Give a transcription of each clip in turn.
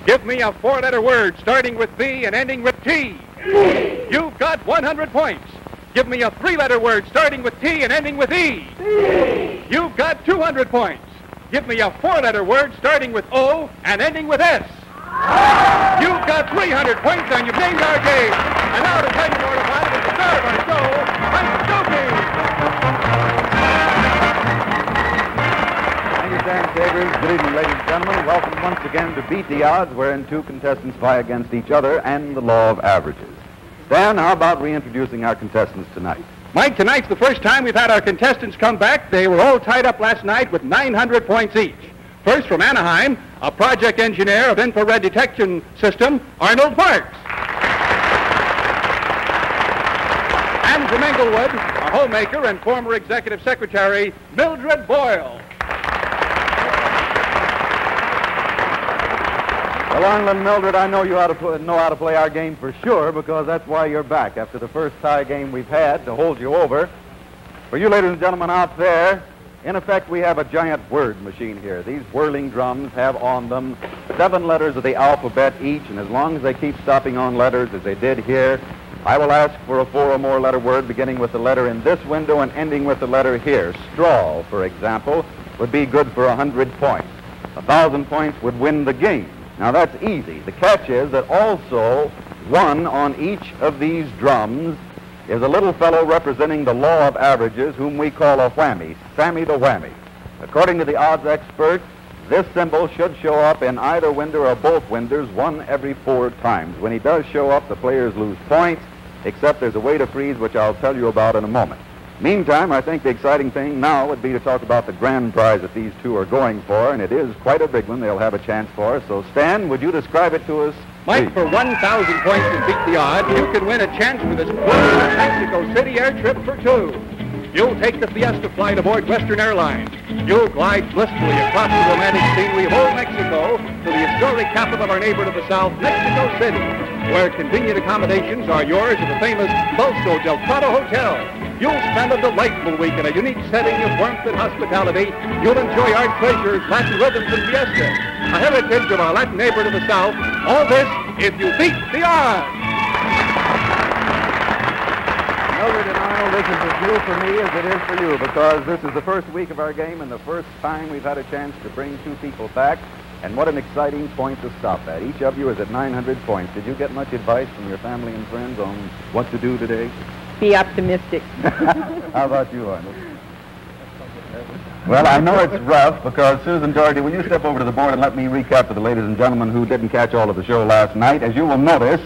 Give me a four-letter word starting with B and ending with T. You've got 100 points. Give me a three-letter word starting with T and ending with E. You've got 200 points. Give me a four-letter word starting with O and ending with S. You've got 300 points and you've named our game. And now to tell you more about it is the star of our show, Mike Thank you, Sam Sabers. Good evening, ladies and gentlemen. Welcome once again to Beat the Odds, wherein two contestants vie against each other and the law of averages. Stan, how about reintroducing our contestants tonight? Mike, tonight's the first time we've had our contestants come back. They were all tied up last night with 900 points each. First, from Anaheim, a project engineer of infrared detection system, Arnold Parks. And from Englewood, a homemaker and former executive secretary, Mildred Boyle. Well, Arnold and Mildred, I know you know how to play our game for sure, because that's why you're back after the first tie game we've had to hold you over. For you ladies and gentlemen out there, in effect, we have a giant word machine here. These whirling drums have on them 7 letters of the alphabet each, and as long as they keep stopping on letters, as they did here, I will ask for a 4 or more letter word beginning with the letter in this window and ending with the letter here. Straw, for example, would be good for 100 points. 1,000 points would win the game. Now, that's easy. The catch is that also 1 on each of these drums is a little fellow representing the law of averages, whom we call a whammy, Sammy the Whammy. According to the odds expert, this symbol should show up in either window or both windows 1 every 4 times. When he does show up, the players lose points, except there's a way to freeze, which I'll tell you about in a moment. Meantime, I think the exciting thing now would be to talk about the grand prize that these two are going for, and it is quite a big one they'll have a chance for. So, Stan, would you describe it to us? Mike, for 1,000 points to beat the odds, you can win a chance for this glorious Mexico City air trip for 2. You'll take the Fiesta flight aboard Western Airlines. You'll glide blissfully across the romantic scenery of old Mexico to the historic capital of our neighbor to the south, Mexico City, where convenient accommodations are yours at the famous Bolso del Prado Hotel. You'll spend a delightful week in a unique setting of warmth and hospitality. You'll enjoy art treasures, Latin rhythms, and fiesta, a heritage of our Latin neighbor to the south. All this if you beat the odds. Mildred and Arnold, this is as new for me as it is for you, because this is the first week of our game and the first time we've had a chance to bring 2 people back. And what an exciting point to stop at. Each of you is at 900 points. Did you get much advice from your family and friends on what to do today? Be optimistic. How about you, Arnold? Well, I know it's rough because, Susan Doherty, will you step over to the board and let me recap for the ladies and gentlemen who didn't catch all of the show last night. As you will notice,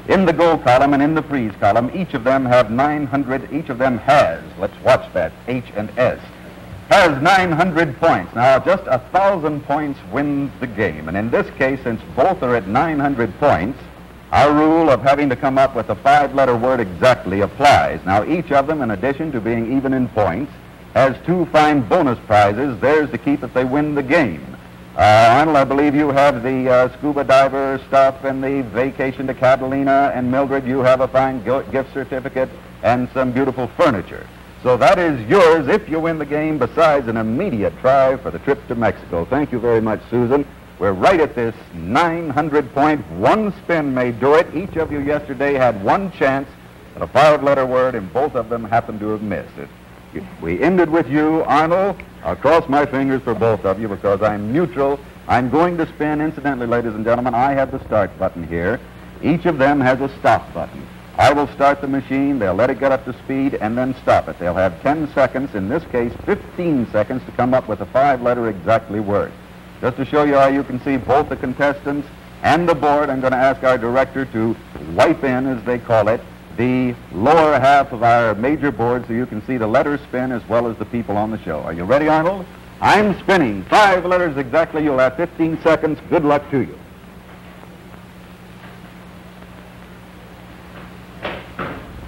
in the go column and in the freeze column, each of them have 900, each of them has, let's watch that, H and S, has 900 points. Now, just 1,000 points wins the game. And in this case, since both are at 900 points, our rule of having to come up with a 5-letter word exactly applies. Now, each of them, in addition to being even in points, has 2 fine bonus prizes, theirs to keep if they win the game. Arnold, I believe you have the scuba diver stuff and the vacation to Catalina, and Mildred, you have a fine gift certificate and some beautiful furniture. So that is yours if you win the game, besides an immediate try for the trip to Mexico. Thank you very much, Susan. We're right at this 900 point. 1 spin may do it. Each of you yesterday had 1 chance at a 5-letter word, and both of them happened to have missed it. We ended with you, Arnold. I'll cross my fingers for both of you because I'm neutral. I'm going to spin. Incidentally, ladies and gentlemen, I have the start button here. Each of them has a stop button. I will start the machine, they'll let it get up to speed, and then stop it. They'll have 10 seconds, in this case 15 seconds, to come up with a 5-letter exactly word. Just to show you how you can see both the contestants and the board, I'm going to ask our director to wipe in, as they call it, the lower half of our major board so you can see the letters spin as well as the people on the show. Are you ready, Arnold? I'm spinning. 5 letters exactly. You'll have 15 seconds. Good luck to you.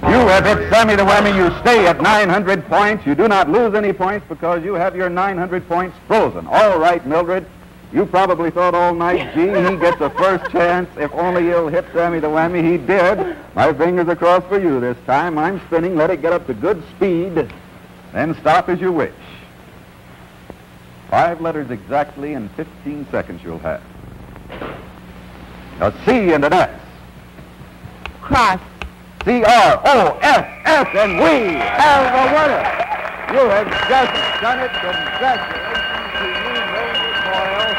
You have hit Sammy the Whammy. You stay at 900 points. You do not lose any points because you have your 900 points frozen. All right, Mildred. You probably thought all night, gee, he gets a first chance. If only he'll hit Sammy the Whammy. He did. My fingers are crossed for you this time. I'm spinning. Let it get up to good speed. Then stop as you wish. 5 letters exactly and 15 seconds you'll have. A C and an S. Cross. C-R-O-S-S, and we have a winner. You have just done it. Congratulations to you, Mildred Boyle.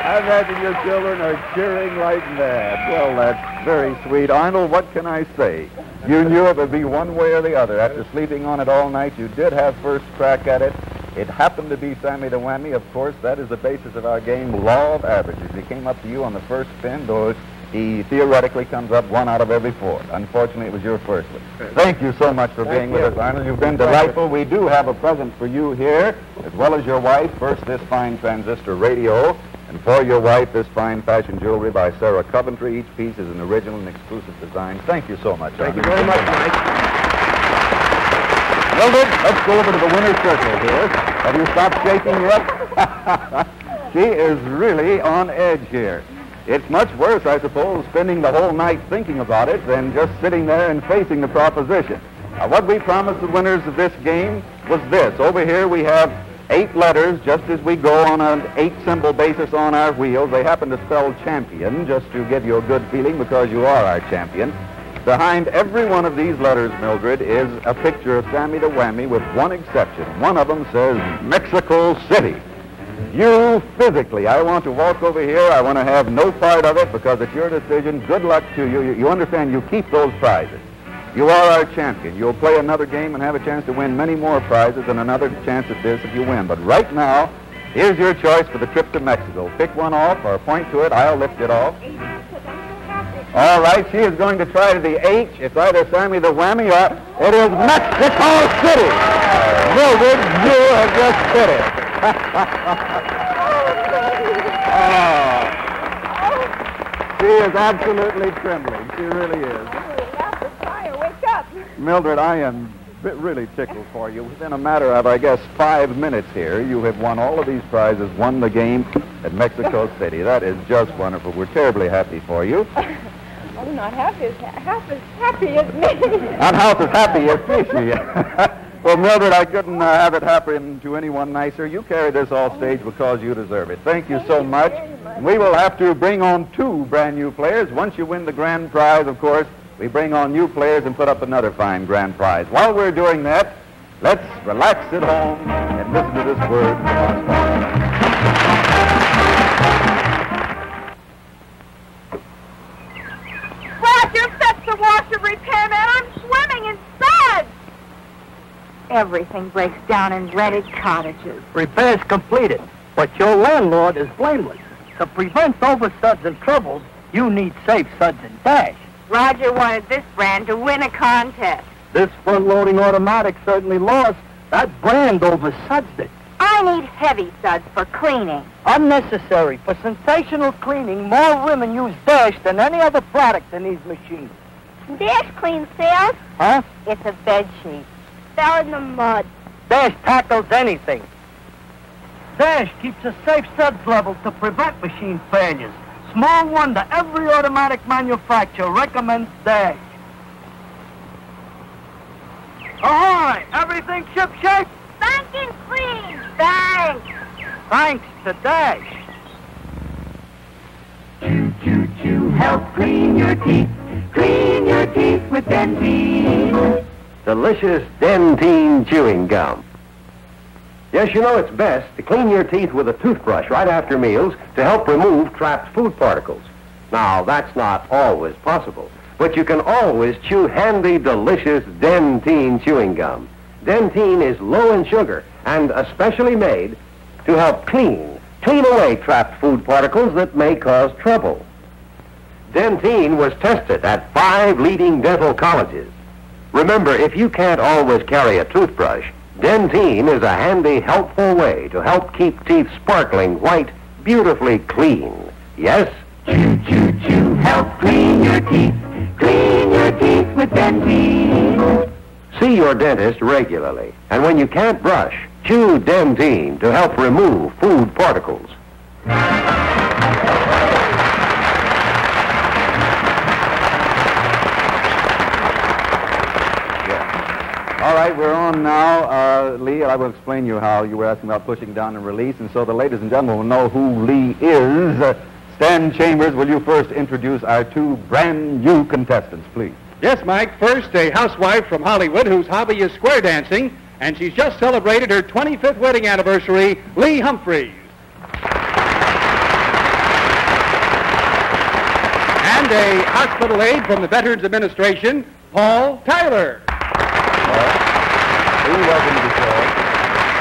I imagine your children are cheering like mad. Well, that's very sweet. Arnold, what can I say? You knew it would be one way or the other. After sleeping on it all night, you did have first crack at it. It happened to be Sammy the Whammy. Of course, that is the basis of our game, law of averages. He came up to you on the first spin, though he theoretically comes up 1 out of every 4. Unfortunately, it was your first one. Thank you so much for being with us, Arnold. You've been delightful. We do have a present for you here, as well as your wife. First, this fine transistor radio, and for your wife, this fine fashion jewelry by Sarah Coventry. Each piece is an original and exclusive design. Thank you so much, Arnold. Thank you very much, Mike. Mildred, let's go over to the winner's circle here. Have you stopped shaking yet? She is really on edge here. It's much worse, I suppose, spending the whole night thinking about it than just sitting there and facing the proposition. What we promised the winners of this game was this. Over here we have 8 letters, just as we go on an 8-symbol basis on our wheels. They happen to spell champion, just to give you a good feeling because you are our champion. Behind every one of these letters, Mildred, is a picture of Sammy the Whammy with one exception. One of them says Mexico City. You physically, I want to walk over here. I want to have no part of it because it's your decision. Good luck to you. You understand, you keep those prizes. You are our champion. You'll play another game and have a chance to win many more prizes and another chance at this if you win. But right now, here's your choice for the trip to Mexico. Pick one off or point to it. I'll lift it off. All right, she is going to try the H. It's either Sammy the Whammy or it is Mexico City. Mildred, you have just hit it. Oh. She is absolutely trembling. She really is. Wake up. Mildred, I am really tickled for you. Within a matter of, I guess, 5 minutes here, you have won all of these prizes, won the game at Mexico City. That is just wonderful. We're terribly happy for you. Oh, not half as happy as me. Not half as happy as she. Well, Mildred, I couldn't have it happen to anyone nicer. You carry this off stage because you deserve it. Thank you so much. We will have to bring on 2 brand new players. Once you win the grand prize, of course, we bring on new players and put up another fine grand prize. While we're doing that, let's relax at home and listen to this word from our sponsor. Roger, fetch the washer repairman. I'm swimming in suds. Everything breaks down in rented cottages. Repairs completed, but your landlord is blameless. To prevent oversuds and troubles, you need safe suds and dash. Roger wanted this brand to win a contest. This front-loading automatic certainly lost. That brand oversuds it. I need heavy suds for cleaning. Unnecessary. For sensational cleaning, more women use Dash than any other product in these machines. Dash clean sales? Huh? It's a bed sheet. Fell in the mud. Dash tackles anything. Dash keeps a safe suds level to prevent machine failures. Small wonder every automatic manufacturer recommends Dash. Ahoy! Everything shipshape? Spanking clean. Thanks. Thanks to Dash. Chew, chew, chew, help clean your teeth. Clean your teeth with Dentine. Delicious Dentine chewing gum. Yes, you know it's best to clean your teeth with a toothbrush right after meals to help remove trapped food particles. Now, that's not always possible, but you can always chew handy, delicious Dentine chewing gum. Dentine is low in sugar and especially made to help clean away trapped food particles that may cause trouble. Dentine was tested at 5 leading dental colleges. Remember, if you can't always carry a toothbrush, Dentine is a handy, helpful way to help keep teeth sparkling white, beautifully clean. Yes? Chew, chew, chew, help clean your teeth. Clean your teeth with Dentine. See your dentist regularly, and when you can't brush, chew Dentine to help remove food particles. All right, we're on now. Lee, I will explain you how you were asking about pushing down and release, and so the ladies and gentlemen will know who Lee is. Stan Chambers, will you first introduce our two brand new contestants, please? Yes, Mike. First, a housewife from Hollywood whose hobby is square dancing, and she's just celebrated her 25th wedding anniversary, Lee Humphreys. And a hospital aide from the Veterans Administration, Paul Tyler. Lee, welcome to the show.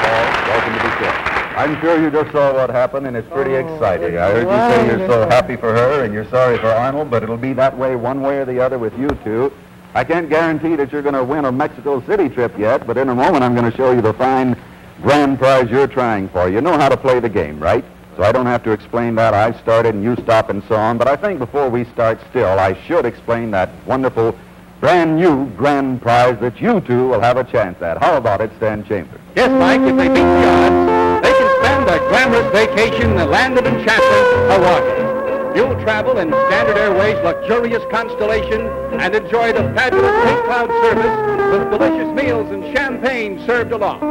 Paul, welcome to the show. I'm sure you just saw what happened, and it's pretty exciting. I heard you say you're so happy for her and you're sorry for Arnold, but it'll be that way one way or the other with you two. I can't guarantee that you're going to win a Mexico City trip yet, but in a moment I'm going to show you the fine grand prize you're trying for. You know how to play the game, right? So I don't have to explain that. I started and you stop and so on, but I think before we start still, I should explain that wonderful brand new grand prize that you two will have a chance at. How about it, Stan Chambers? Yes, Mike, if they beat the odds, they can spend a glamorous vacation in the land of enchantment, Hawaii. You'll travel in Standard Airways' luxurious Constellation and enjoy the fabulous Pink Cloud service with delicious meals and champagne served aloft.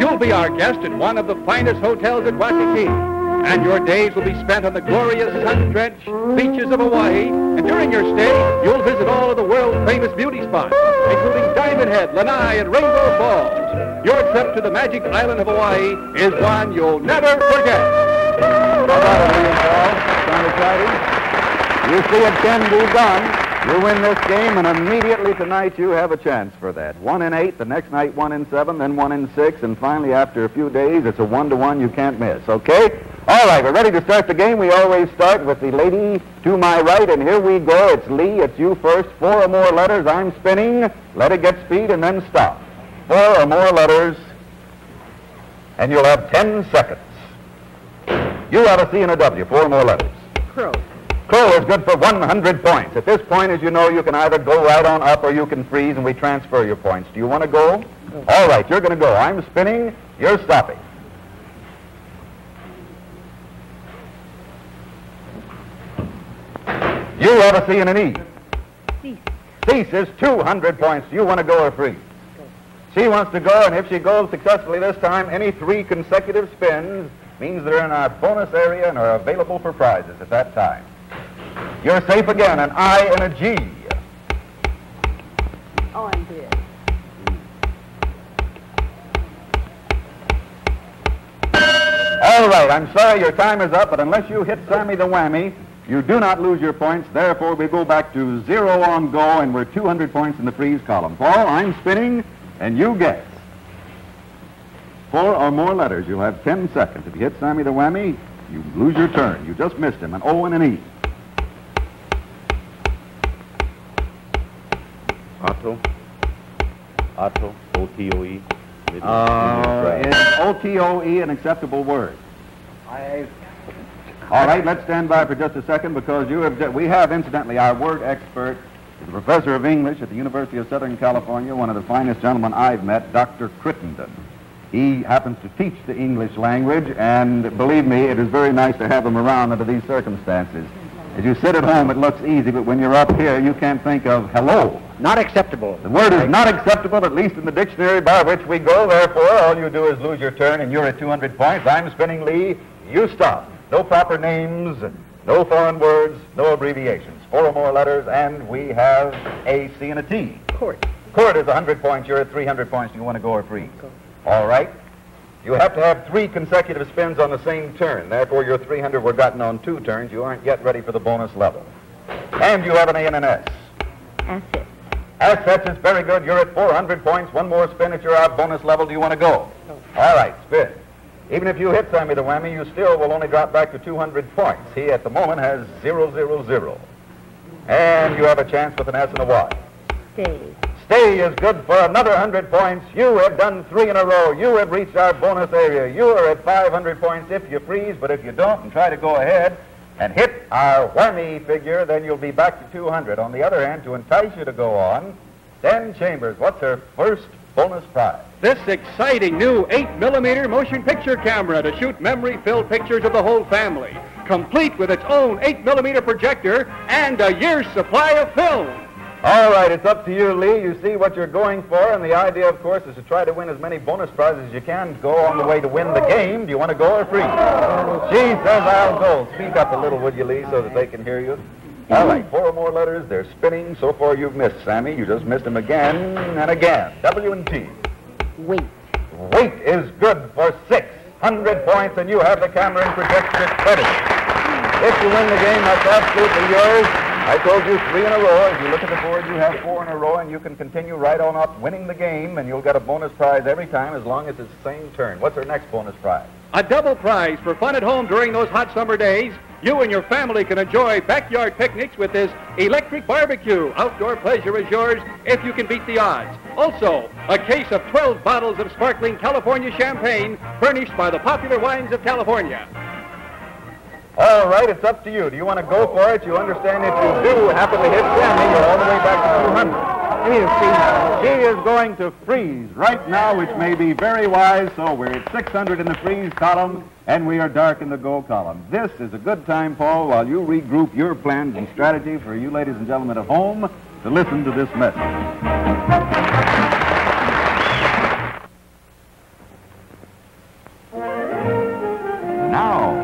You'll be our guest at one of the finest hotels at Waikiki, and your days will be spent on the glorious sun-drenched beaches of Hawaii. And during your stay, you'll visit all of the world-famous beauty spots, including Diamond Head, Lanai, and Rainbow Falls. Your trip to the magic island of Hawaii is one you'll never forget. How about it, William Paul? Sound exciting? You see it can be done. You win this game, and immediately tonight you have a chance for that. 1 in 8, the next night 1 in 7, then 1 in 6, and finally after a few days it's a 1-to-1 you can't miss, okay? All right, we're ready to start the game. We always start with the lady to my right, and here we go. It's Lee, it's you first. 4 or more letters, I'm spinning. Let it get speed and then stop. 4 or more letters, and you'll have 10 seconds. You have a C and a W, 4 or more letters. Crow. Crow is good for 100 points. At this point, as you know, you can either go right on up or you can freeze, and we transfer your points. Do you want to go? All right, you're going to go. I'm spinning, you're stopping. You have a C and an E. Cease. Cease is 200 points. Do you want to go or freeze? She wants to go, and if she goes successfully this time, any 3 consecutive spins means they're in our bonus area and are available for prizes at that time. You're safe again, an I and a G. Oh, I'm dead. All right, I'm sorry your time is up, but unless you hit Sammy the Whammy, you do not lose your points. Therefore, we go back to 0 on go, and we're 200 points in the freeze column. Paul, I'm spinning, and you guess. 4 or more letters. You'll have 10 seconds. If you hit Sammy the Whammy, you lose your turn. You just missed him. An O and an E. Otto. Otto. O-T-O-E. Is O-T-O-E an acceptable word? All right, let's stand by for just a second because we have, incidentally, our word expert, the professor of English at the University of Southern California, one of the finest gentlemen I've met, Dr. Crittenden. He happens to teach the English language, and believe me, it is very nice to have him around under these circumstances. As you sit at home, it looks easy, but when you're up here, you can't think of hello. Not acceptable. The word is not acceptable, at least in the dictionary by which we go. Therefore, all you do is lose your turn, and you're at 200 points. I'm spinning, Lee. You stop. No proper names, no foreign words, no abbreviations. 4 or more letters, and we have a C and a T. Court. Court is 100 points. You're at 300 points. Do you want to go or freeze? Go. All right. You have to have 3 consecutive spins on the same turn. Therefore, your 300 were gotten on 2 turns. You aren't yet ready for the bonus level. And you have an A and an S. Assets. Assets is very good. You're at 400 points. 1 more spin at your out bonus level. Do you want to go? No. All right, spin. Even if you hit Sammy the Whammy, you still will only drop back to 200 points. He, at the moment, has 0, 0, 0. And you have a chance with an S and a Y. Stay. Stay is good for another 100 points. You have done 3 in a row. You have reached our bonus area. You are at 500 points if you freeze, but if you don't and try to go ahead and hit our whammy figure, then you'll be back to 200. On the other hand, to entice you to go on, Stan Chambers, what's her first bonus prize? This exciting new 8mm motion picture camera to shoot memory-filled pictures of the whole family, complete with its own 8mm projector and a year's supply of film. All right, it's up to you, Lee. You see what you're going for, and the idea, of course, is to try to win as many bonus prizes as you can. Go on the way to win the game. Do you want to go or freeze? She says I'll go. Speak up a little, would you, Lee, so that they can hear you? All right, 4 more letters. They're spinning. So far, you've missed, Sammy. You just missed them again and again. W and T. Wait. Wait is good for 600 points, and you have the camera in protected credit. If you win the game, that's absolutely yours. I told you 3 in a row. If you look at the board, you have 4 in a row, and you can continue right on up winning the game, and you'll get a bonus prize every time as long as it's the same turn. What's our next bonus prize? A double prize for fun at home during those hot summer days. You and your family can enjoy backyard picnics with this electric barbecue. Outdoor pleasure is yours if you can beat the odds. Also, a case of 12 bottles of sparkling California champagne furnished by the Popular Wines of California. All right, it's up to you. Do you want to go for it? You understand if you do happen to hit Sammy, you're all the way back to 200. She is going to freeze right now, which may be very wise, so we're at 600 in the freeze column, and we are dark in the go column. This is a good time, Paul, while you regroup your plans and strategy for you ladies and gentlemen at home to listen to this message. Now,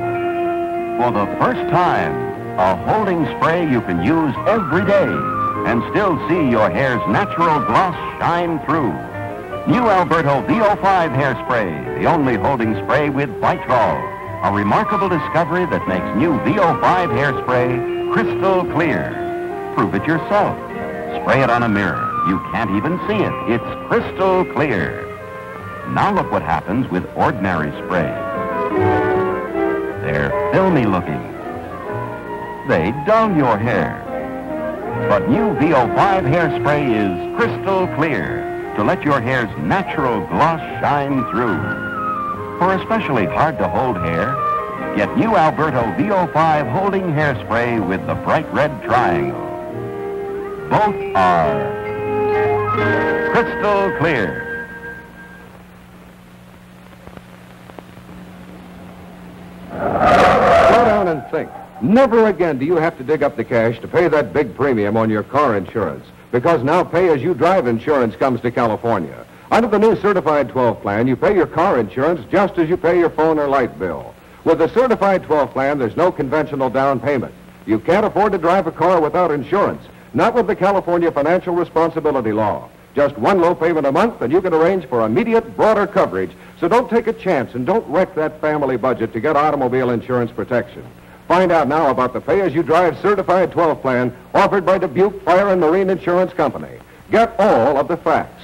for the first time, a holding spray you can use every day and still see your hair's natural gloss shine through. New Alberto VO5 hairspray, the only holding spray with Vitol. A remarkable discovery that makes new VO5 hairspray crystal clear. Prove it yourself. Spray it on a mirror. You can't even see it. It's crystal clear. Now look what happens with ordinary sprays. They're filmy looking. They dull your hair. But new VO5 hairspray is crystal clear to let your hair's natural gloss shine through. For especially hard-to-hold hair, get new Alberto VO5 holding hairspray with the bright red triangle. Both are crystal clear. Slow down and think. Never again do you have to dig up the cash to pay that big premium on your car insurance, because now pay-as-you-drive insurance comes to California. Under the new Certified 12 plan, you pay your car insurance just as you pay your phone or light bill. With the Certified 12 plan, there's no conventional down payment. You can't afford to drive a car without insurance, not with the California Financial Responsibility Law. Just one low payment a month, and you can arrange for immediate, broader coverage. So don't take a chance and don't wreck that family budget to get automobile insurance protection. Find out now about the Pay-As-You-Drive Certified 12 plan offered by Dubuque Fire and Marine Insurance Company. Get all of the facts.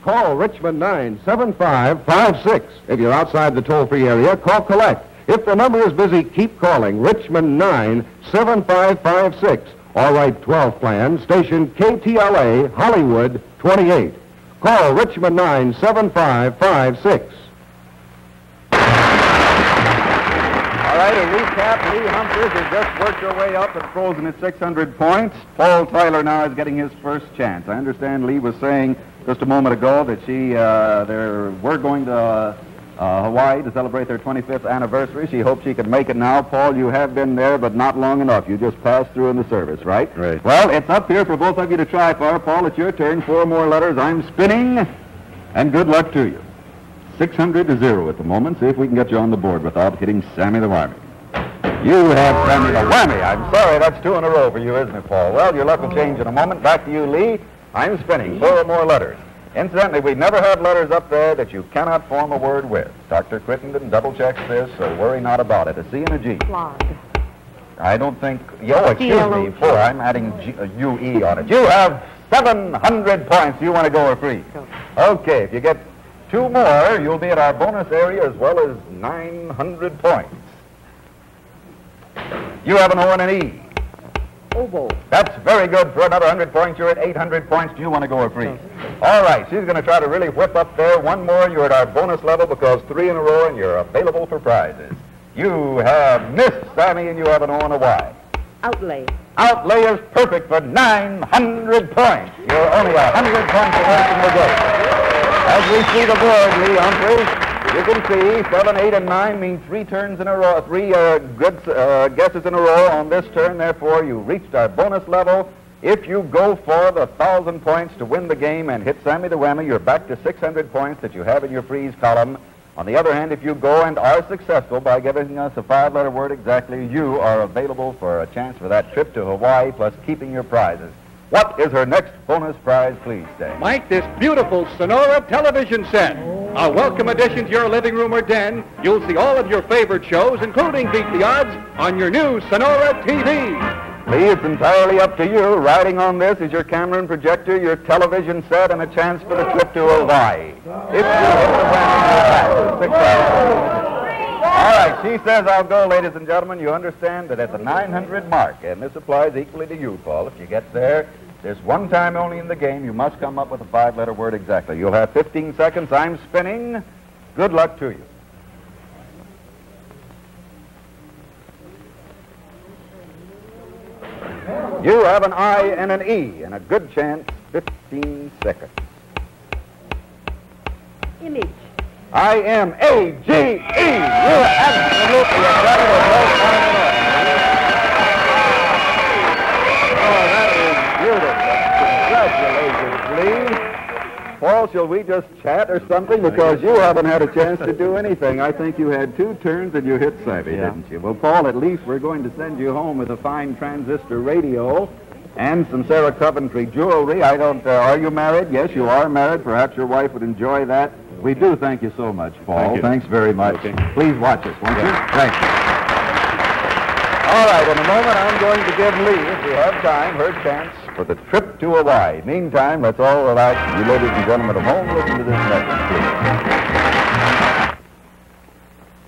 Call Richmond 97556. If you're outside the toll-free area, call collect. If the number is busy, keep calling Richmond 97556. All right, 12 plan, station KTLA, Hollywood 28. Call Richmond 97556. All right, a recap. Lee Humphries has just worked her way up and frozen at 600 points. Paul Tyler now is getting his first chance. I understand Lee was saying just a moment ago that we're going to Hawaii to celebrate their 25th anniversary. She hopes she can make it now. Paul, you have been there, but not long enough. You just passed through in the service, right? Right. Well, it's up here for both of you to try for. Paul, it's your turn. 4 more letters. I'm spinning, and good luck to you. 600 to 0 at the moment. See if we can get you on the board without hitting Sammy the Whammy. You have Sammy the Whammy. I'm sorry, that's 2 in a row for you, isn't it, Paul? Well, your luck will change in a moment. Back to you, Lee. I'm spinning. 4 more letters. Incidentally, we've never had letters up there that you cannot form a word with. Dr. Crittenden double-checks this, so worry not about it. A C and a G. Flawed. I don't think... Oh, excuse me. 4. I'm adding U-E on it. You have 700 points. You want to go or free? Okay, if you get 2 more, you'll be at our bonus area as well as 900 points. You have an O and an E. Oval. That's very good for another 100 points. You're at 800 points. Do you want to go or free? All right, she's going to try to really whip up there. 1 more, you're at our bonus level because 3 in a row and you're available for prizes. You have missed, Sammy, and you have an O and a Y. Outlay. Outlay is perfect for 900 points. You're only 100 points away from the goal. As we see the board, Lee Humphries, you can see 7, 8, and 9 mean 3 turns in a row, 3 good guesses in a row on this turn. Therefore, you reached our bonus level. If you go for the 1,000 points to win the game and hit Sammy the Whammy, you're back to 600 points that you have in your freeze column. On the other hand, if you go and are successful by giving us a 5-letter word exactly, you are available for a chance for that trip to Hawaii plus keeping your prizes. What is her next bonus prize, please, Dave? Mike, this beautiful Sonora television set. A welcome addition to your living room or den. You'll see all of your favorite shows, including Beat the Odds, on your new Sonora TV. Lee, it's entirely up to you. Riding on this is your camera and projector, your television set, and a chance for the trip to Hawaii. If you hit the Whammy, you're back to 6,000. All right, she says I'll go, ladies and gentlemen. You understand that at the 900 mark, and this applies equally to you, Paul, if you get there, there's one time only in the game you must come up with a 5-letter word exactly. You'll have 15 seconds. I'm spinning. Good luck to you. You have an I and an E, and a good chance, 15 seconds. Image. I-M-A-G-E. You're absolutely a brother of no time at all. Oh, that is beautiful. Congratulations, Lee. Paul, shall we just chat or something? Because you haven't had a chance to do anything. I think you had 2 turns and you hit Savvy, didn't you? Well, Paul, at least we're going to send you home with a fine transistor radio and some Sarah Coventry jewelry. Are you married? Yes, you are married. Perhaps your wife would enjoy that. We do thank you so much, Paul. Thank you. Thanks very much. Okay. Please watch us, won't you? Thank you. All right, in a moment, I'm going to give Lee, if we have time, her chance for the trip to Hawaii. Meantime, let's all relax. You ladies and gentlemen at home, listen to this message, please.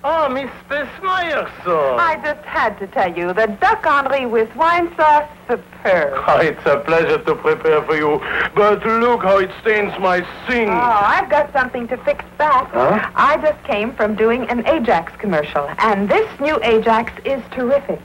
Oh, Mr. Smyerson. I just had to tell you, the duck Henri with wine sauce, superb. Oh, it's a pleasure to prepare for you. But look how it stains my sink. Oh, I've got something to fix that. Huh? I just came from doing an Ajax commercial, and this new Ajax is terrific.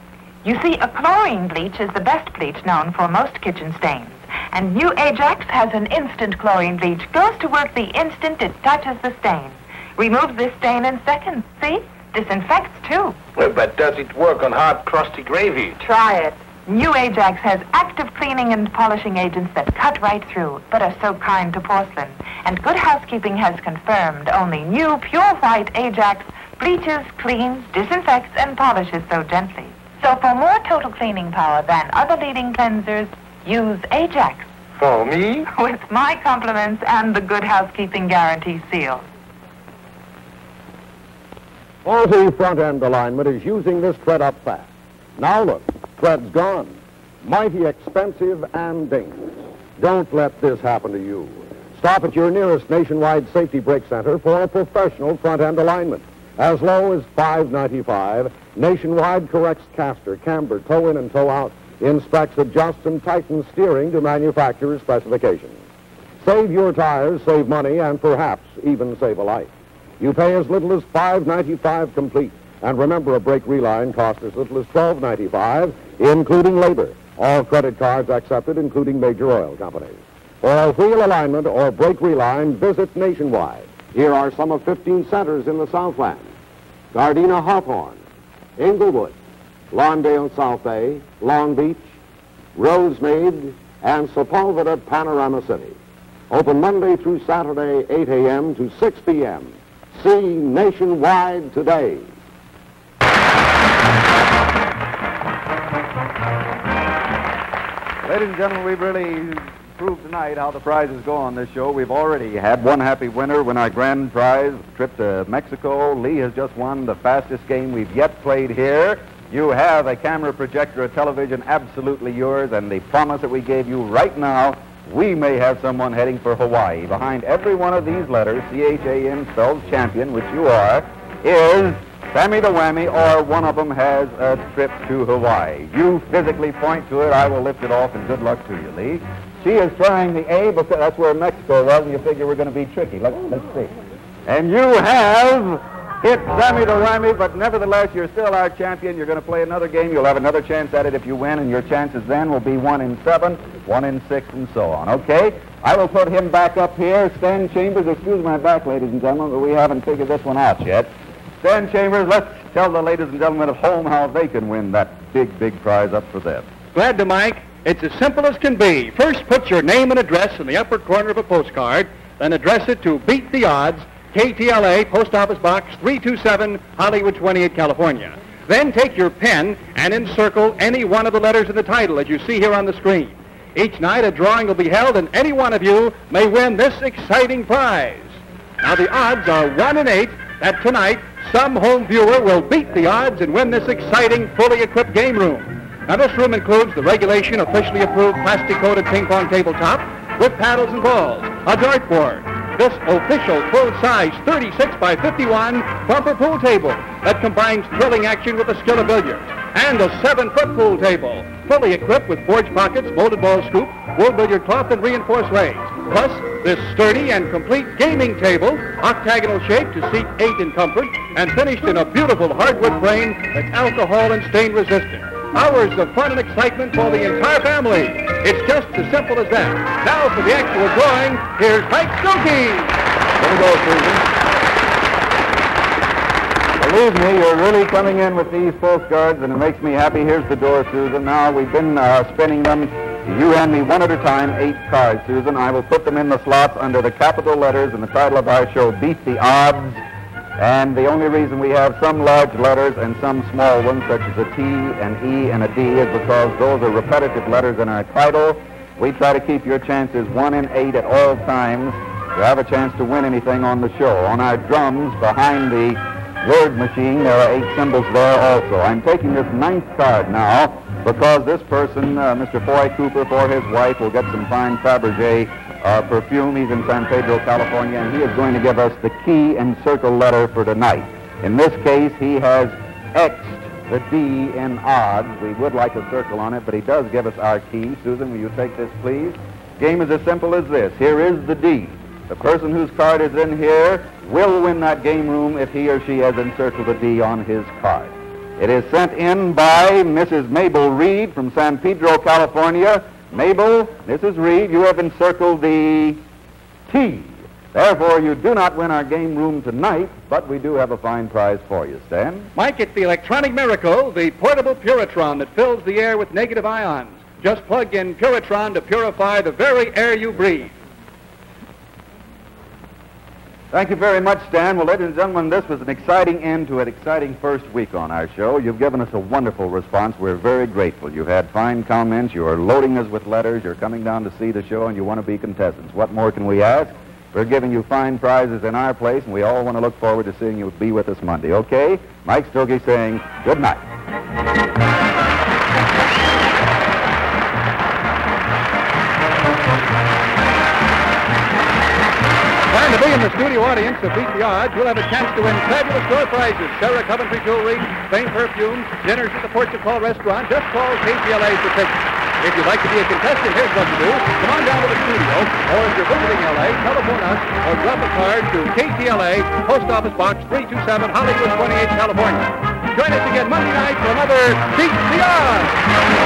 You see, a chlorine bleach is the best bleach known for most kitchen stains. And new Ajax has an instant chlorine bleach. Goes to work the instant it touches the stain. Removes this stain in seconds, see? Disinfects, too. Well, but does it work on hard, crusty gravy? Try it. New Ajax has active cleaning and polishing agents that cut right through, but are so kind to porcelain. And Good Housekeeping has confirmed only new, pure white Ajax bleaches, cleans, disinfects, and polishes so gently. So for more total cleaning power than other leading cleansers, use Ajax. For me? With my compliments and the Good Housekeeping guarantee seal. Faulty front-end alignment is using this thread up fast. Now look, thread's gone. Mighty expensive and dangerous. Don't let this happen to you. Stop at your nearest nationwide safety brake center for a professional front-end alignment. As low as $5.95, Nationwide corrects caster, camber, toe-in and toe-out, inspects, adjusts, and tightens steering to manufacturer's specifications. Save your tires, save money, and perhaps even save a life. You pay as little as $5.95 complete. And remember, a brake reline costs as little as $12.95, including labor. All credit cards accepted, including major oil companies. For a wheel alignment or brake reline, visit Nationwide. Here are some of 15 centers in the Southland: Gardena Hawthorne, Inglewood, Lawndale South Bay, Long Beach, Rosemead, and Sepulveda Panorama City. Open Monday through Saturday, 8 a.m. to 6 p.m. See Nationwide today. Ladies and gentlemen, we've really proved tonight how the prizes go on this show. We've already had one happy winner win our grand prize trip to Mexico. Lee has just won the fastest game we've yet played here. You have a camera, projector, a television, absolutely yours, and the promise that we gave you right now, we may have someone heading for Hawaii. Behind every one of these letters, C-H-A-M spells champion, which you are, is Sammy the Whammy, or one of them has a trip to Hawaii. You physically point to it, I will lift it off, and good luck to you, Lee. She is trying the A because that's where Mexico was, and you figure we're going to be tricky. Let's see. And you have hit Sammy the Whammy, but nevertheless, you're still our champion. You're going to play another game. You'll have another chance at it if you win, and your chances then will be 1 in 7, 1 in 6, and so on. Okay? I will put him back up here. Stan Chambers, excuse my back, ladies and gentlemen, but we haven't figured this one out yet. Stan Chambers, let's tell the ladies and gentlemen at home how they can win that big, big prize up for them. Glad to, Mike. It's as simple as can be. First, put your name and address in the upper corner of a postcard, then address it to Beat the Odds, KTLA, Post Office Box 327, Hollywood 28, California. Then take your pen and encircle any one of the letters in the title, as you see here on the screen. Each night, a drawing will be held, and any one of you may win this exciting prize. Now, the odds are 1 in 8 that tonight some home viewer will beat the odds and win this exciting, fully equipped game room. Now, this room includes the regulation, officially approved plastic-coated ping-pong tabletop with paddles and balls, a dartboard, this official full-size 36 by 51 bumper pool table that combines thrilling action with the skill of billiards, and a 7-foot pool table, fully equipped with forged pockets, molded ball scoop, wool billiard cloth, and reinforced legs. Plus, this sturdy and complete gaming table, octagonal shape to seat 8 in comfort, and finished in a beautiful hardwood frame that's alcohol and stain resistant. Hours of fun and excitement for the entire family. It's just as simple as that. Now for the actual drawing, here's Mike Stokey. Here we go, Susan. Believe me, you're really coming in with these postcards, and it makes me happy. Here's the door, Susan. Now, we've been spinning them. You hand me one at a time, 8 cards, Susan. I will put them in the slots under the capital letters in the title of our show, Beat the Odds. And the only reason we have some large letters and some small ones, such as a T, an E, and a D, is because those are repetitive letters in our title. We try to keep your chances 1 in 8 at all times to have a chance to win anything on the show. On our drums, behind the word machine, there are 8 symbols there also. I'm taking this 9th card now because this person, Mr. Foy Cooper, for his wife, will get some fine Fabergé perfume. He's in San Pedro, California, and he is going to give us the key and circle letter for tonight. In this case, he has X'd the D in odds. We would like a circle on it, but he does give us our key. Susan, will you take this, please? Game is as simple as this. Here is the D. The person whose card is in here will win that game room if he or she has encircled a D on his card. It is sent in by Mrs. Mabel Reed from San Pedro, California. Mabel, Mrs. Reed, you have encircled the T. Therefore, you do not win our game room tonight, but we do have a fine prize for you, Stan. Mike, it's the electronic miracle, the portable Puritron that fills the air with negative ions. Just plug in Puritron to purify the very air you breathe. Thank you very much, Stan. Well, ladies and gentlemen, this was an exciting end to an exciting first week on our show. You've given us a wonderful response. We're very grateful. You've had fine comments. You are loading us with letters. You're coming down to see the show, and you want to be contestants. What more can we ask? We're giving you fine prizes in our place, and we all want to look forward to seeing you be with us Monday. Okay? Mike Stokey saying good night. And to be in the studio audience of Beat the Odds, you'll have a chance to win fabulous door prizes. Sarah Coventry Jewelry, Spain Perfume, dinners at the Port of Call Restaurant. Just call KTLA for tickets. If you'd like to be a contestant, here's what to do. Come on down to the studio, or if you're visiting L.A., telephone us or drop a card to KTLA, Post Office Box 327, Hollywood 28, California. Join us again Monday night for another Beat the Odds.